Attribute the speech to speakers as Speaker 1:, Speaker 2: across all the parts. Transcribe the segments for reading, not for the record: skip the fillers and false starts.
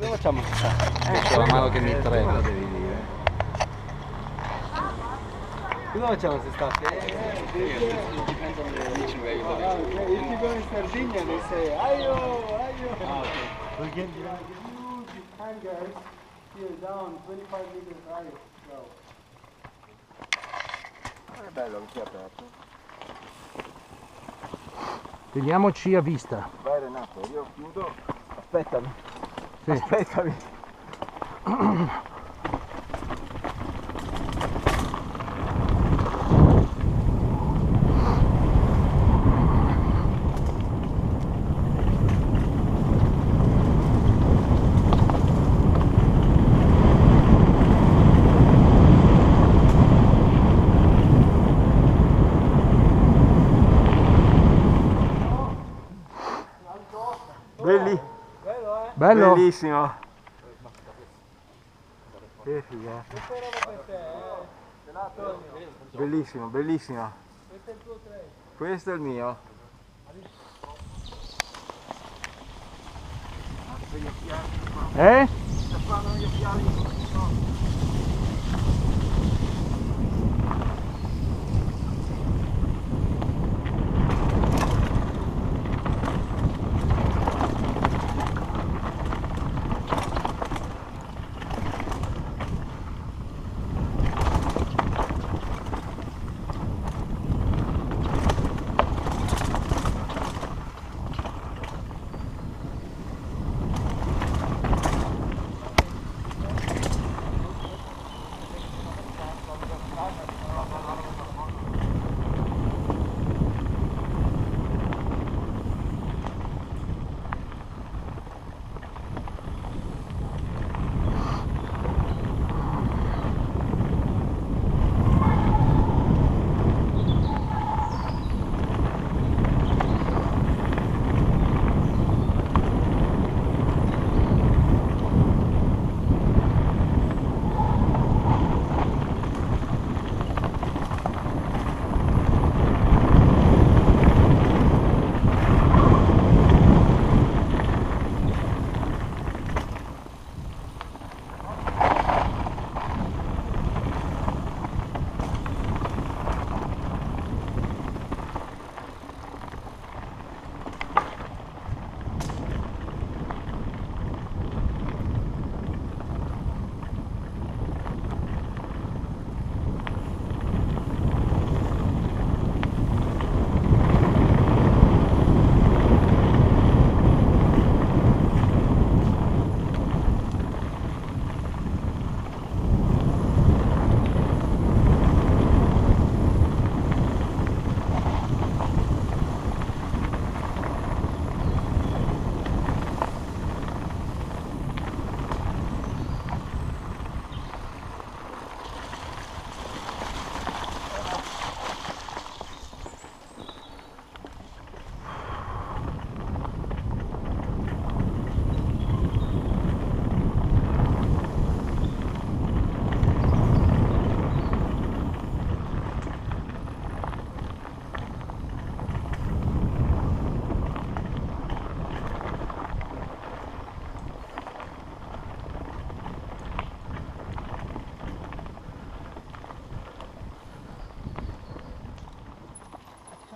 Speaker 1: Cosa facciamo?
Speaker 2: C'è la mano che mi trema, devi dire.
Speaker 1: Cosa facciamo quest'estate?
Speaker 2: Dici meglio da
Speaker 1: If you go in Sardinia, they say, aio, aio. We can huge hangars here down, 25 meters high. Wow.
Speaker 2: È bello che sia aperto.
Speaker 3: Teniamoci a vista.
Speaker 2: Vai Renato, io chiudo. Aspettami.
Speaker 3: Sì.
Speaker 2: Aspettami.
Speaker 3: Bello?
Speaker 2: Bellissimo. Che figata. Bellissimo, bellissimo. Questo è il mio.
Speaker 3: Eh?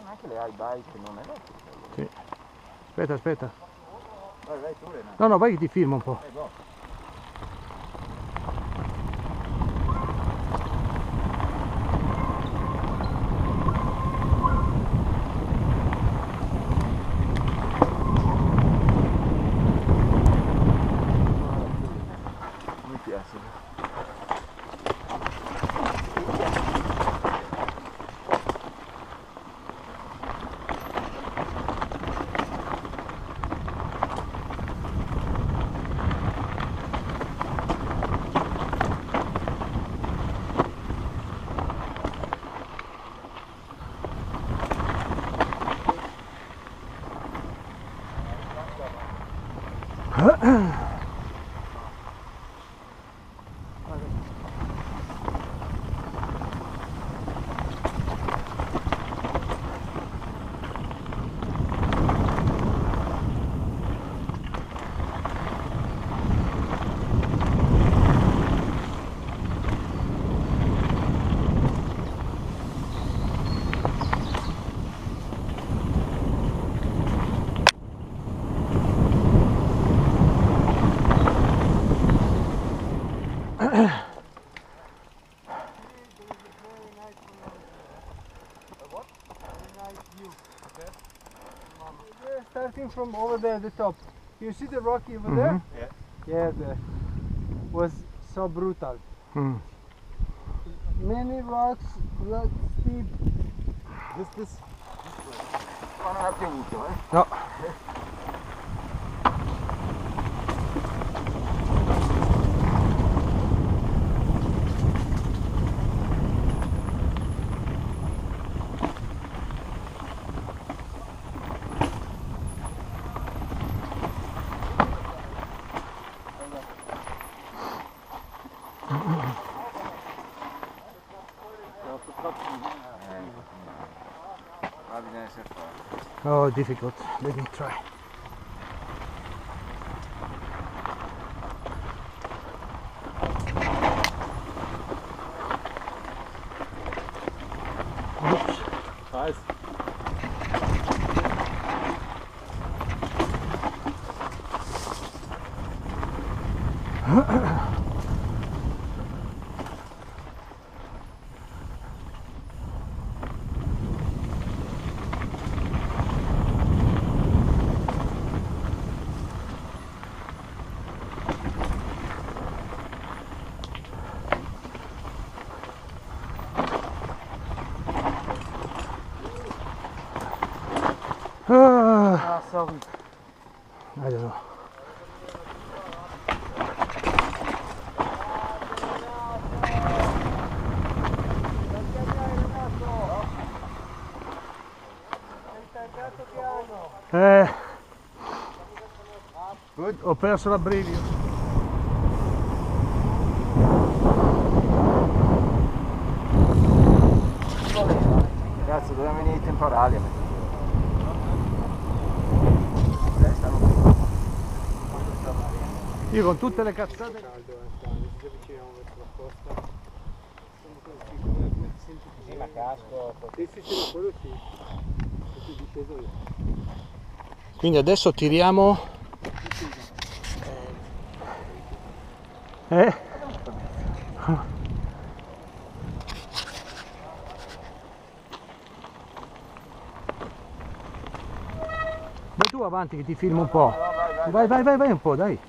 Speaker 2: Anche le high bike non è vecchio.
Speaker 3: Sì. Aspetta, aspetta.
Speaker 2: Vai tu Renato.
Speaker 3: No, no, vai che ti filmo un po'.
Speaker 2: Go. Mi piace.
Speaker 1: Starting from over there at the top. You see the rocky over there?
Speaker 2: Yeah.
Speaker 1: Yeah, that was so brutal.
Speaker 3: Mm.
Speaker 1: Many rocks, lot steep.
Speaker 2: This qua non ha piovuto, eh?
Speaker 3: No.
Speaker 2: Ma bisogna essere forti.
Speaker 3: Oh, difficult. Let me try. Oops.
Speaker 2: Nice.
Speaker 3: Ah,
Speaker 2: Sorry.
Speaker 3: I don't know. Ho perso l'abbrivio.
Speaker 2: Ragazzi, dobbiamo venire i temporali a mettere.
Speaker 3: Io con tutte le cazzate.
Speaker 2: Sì, ma casco.
Speaker 1: Sì, quello sì. Così disceso io.
Speaker 3: Quindi adesso tiriamo. Vai tu avanti che ti filmo un po'. Vai un po', dai.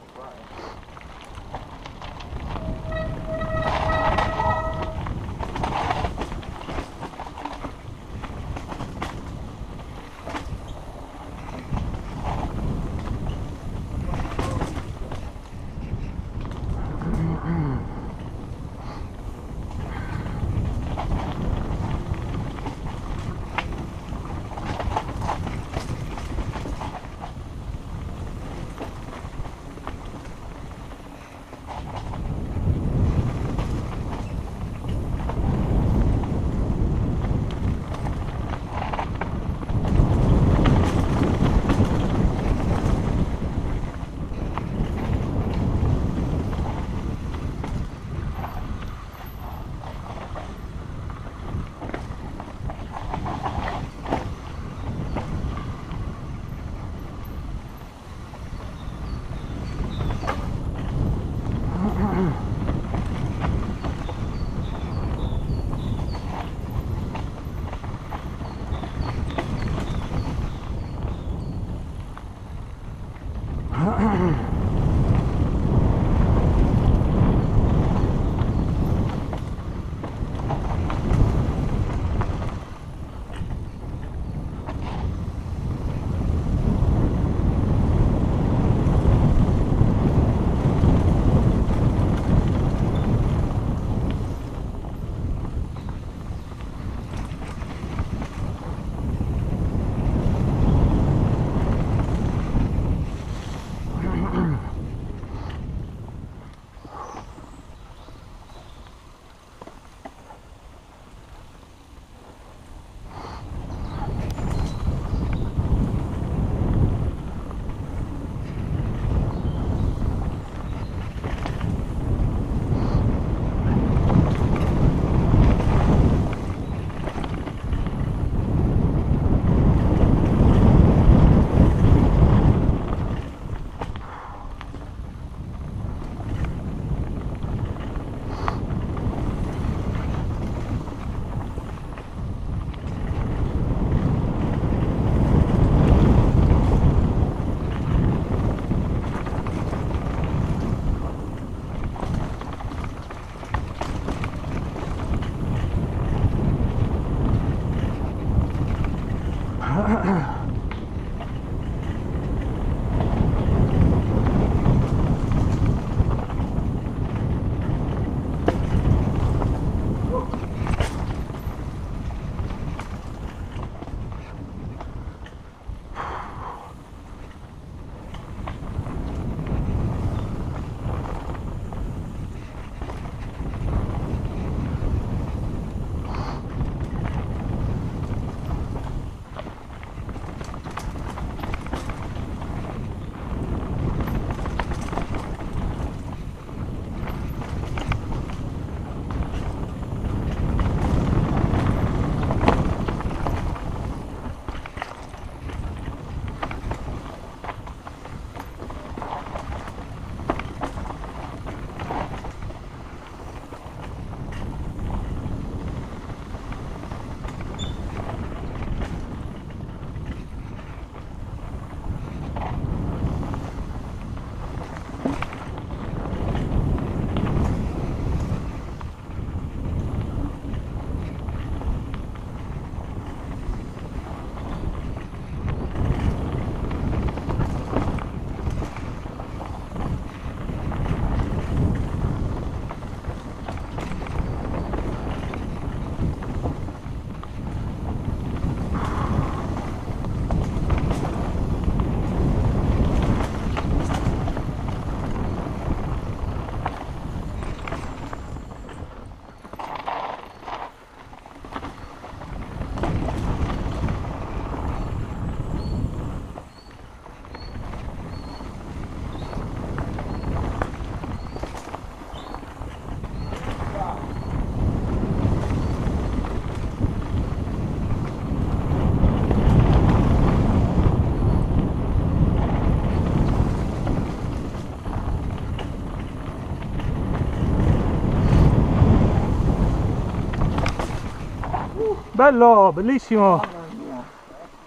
Speaker 3: Bello, bellissimo.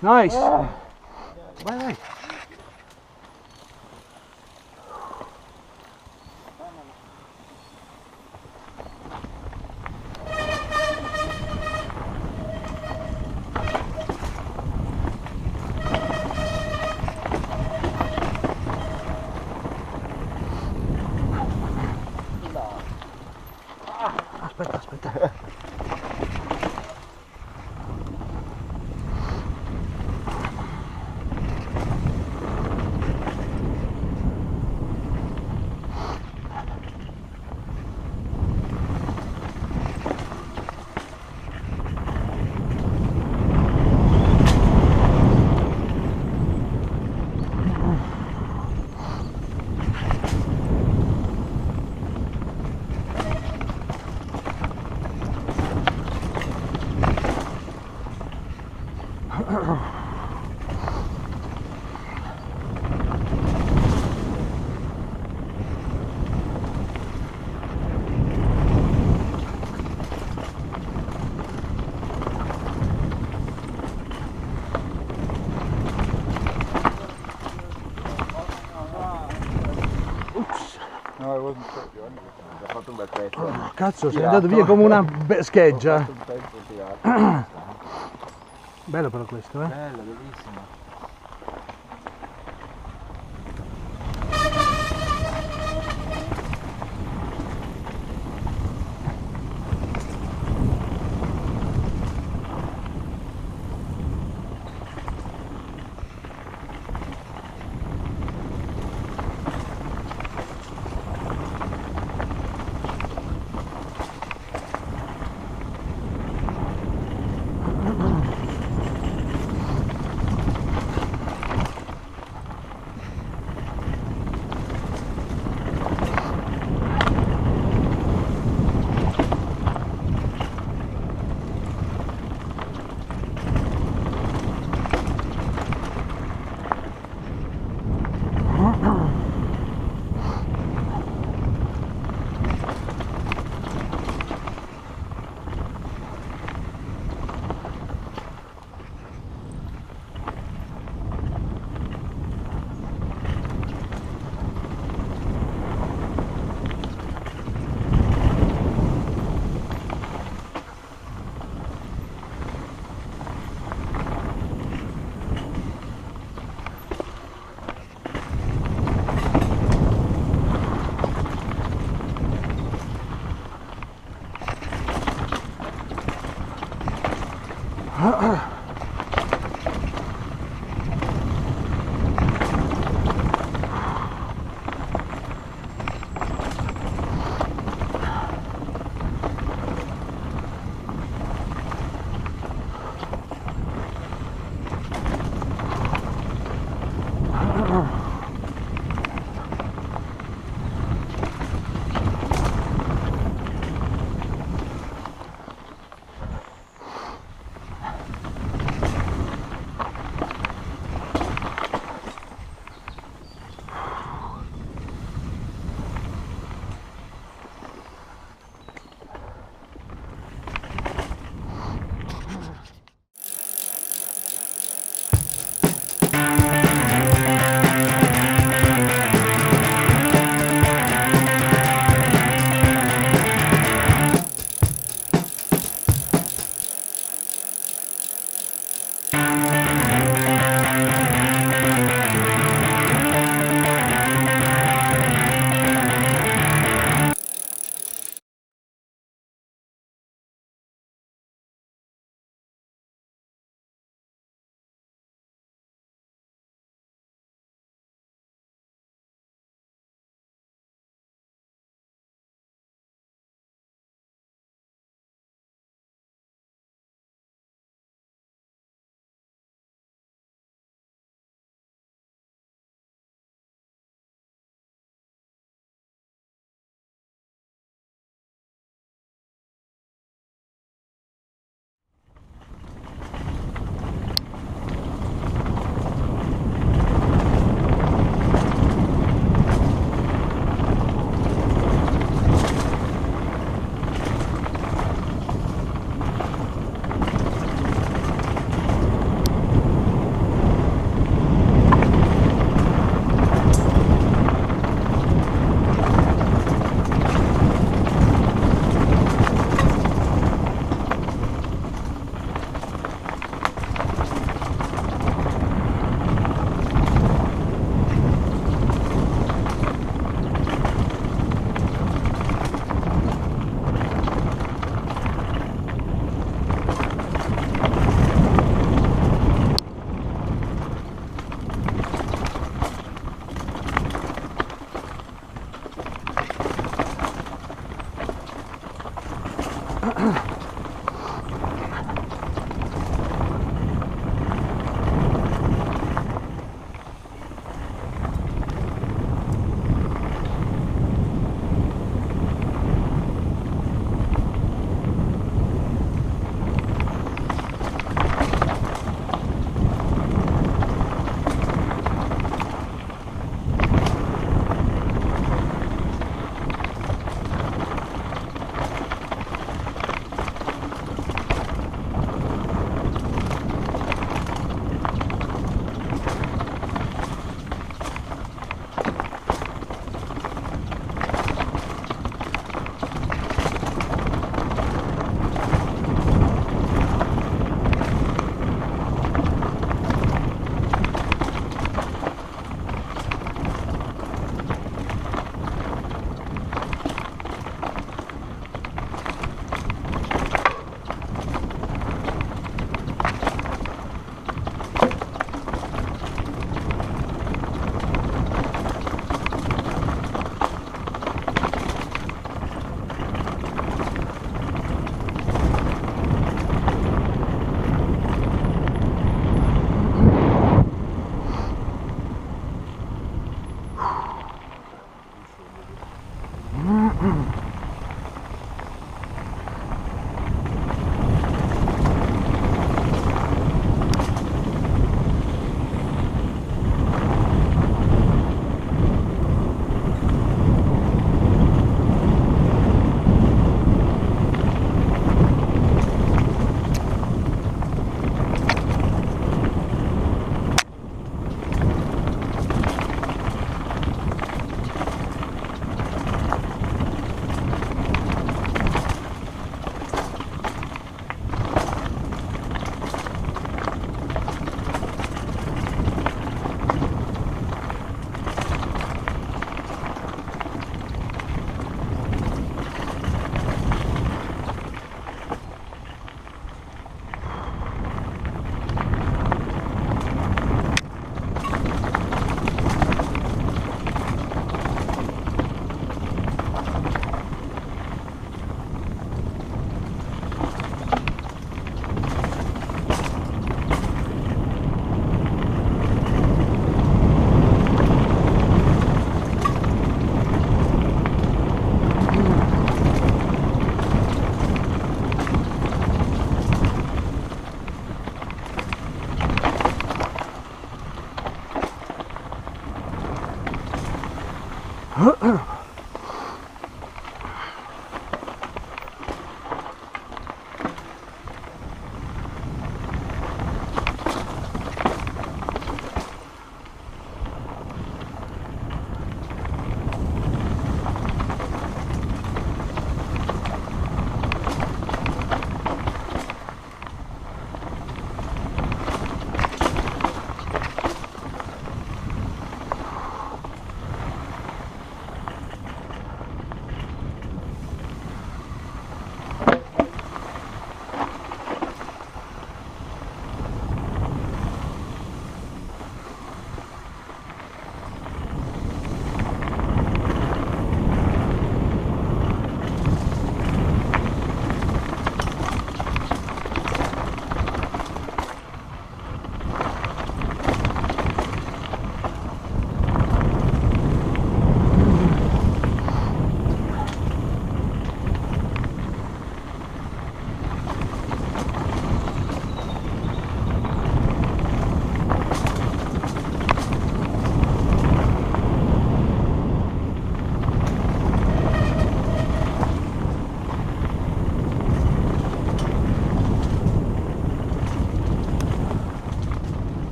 Speaker 3: Nice. Vai, vai. Aspetta, aspetta.
Speaker 2: No, it wasn't proprio, ha fatto un bel pezzo.
Speaker 3: Cazzo, sei andato via come una scheggia.
Speaker 2: Ho fatto un pezzo tirato.
Speaker 3: Bello però questo, eh.
Speaker 2: Bello, bellissimo.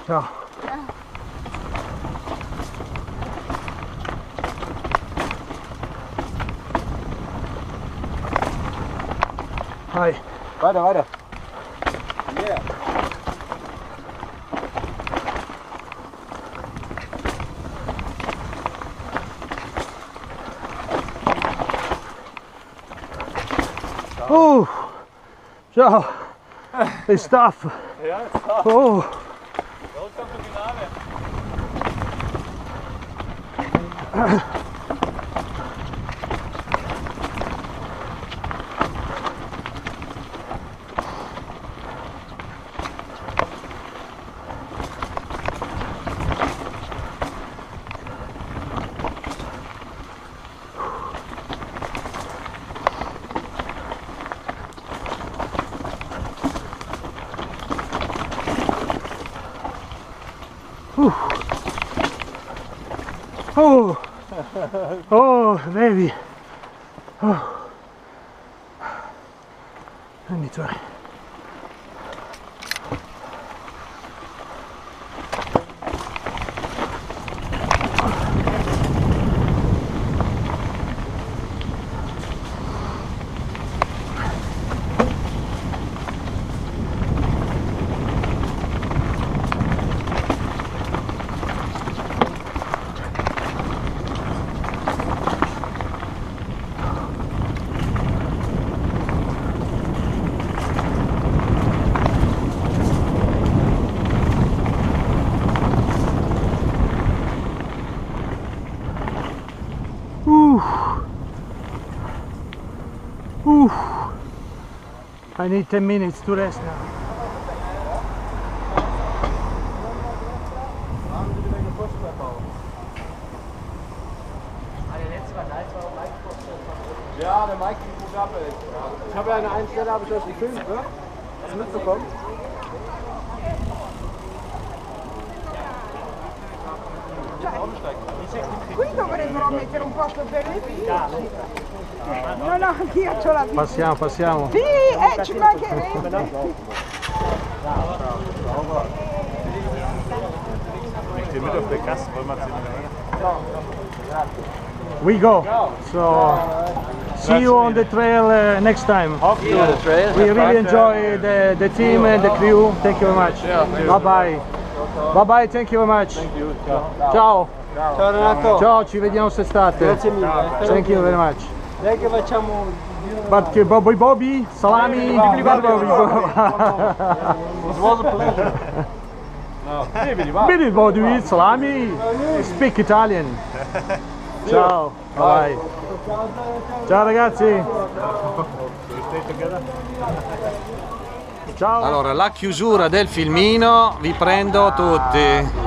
Speaker 3: Ciao. Vai.
Speaker 1: Vada, vada. Yeah.
Speaker 3: Ciao. It's tough.
Speaker 1: Ja, it's tough.
Speaker 3: Oh.
Speaker 1: Welcome to finale.
Speaker 3: Oh, oh, baby. Oh. Let me try. I need 10 minutes to rest now.
Speaker 1: Ja, der Mike die Programme ist. Ich habe ja an einer Stelle habe ich das gefilmt, ne? Hast du mitbekommen?
Speaker 4: Qui dovrebbero mettere un posto per le bici. No, no, anch'io c'ho la bici.
Speaker 3: Passiamo, passiamo.
Speaker 4: Sì, ci mancherebbe.
Speaker 5: Ich stehe mit auf der Kasse, wollen wir sehen.
Speaker 3: We go. So, see you on the trail next time. We really enjoy the team and the crew. Thank you very much. Bye bye. Bye bye, thank you very much. Ciao.
Speaker 1: Ciao Renato.
Speaker 3: Ciao, ci vediamo quest'estate.
Speaker 1: Grazie mille.
Speaker 3: Thank you very much.
Speaker 1: Dai che facciamo
Speaker 3: But Bobby Bobby, salami, Bobby Bobby.
Speaker 1: It was a pleasure.
Speaker 3: Bidi Bobby, salami. Speak Italian. Ciao. Bye. Ciao ragazzi. Ciao. Allora, la chiusura del filmino, vi prendo tutti.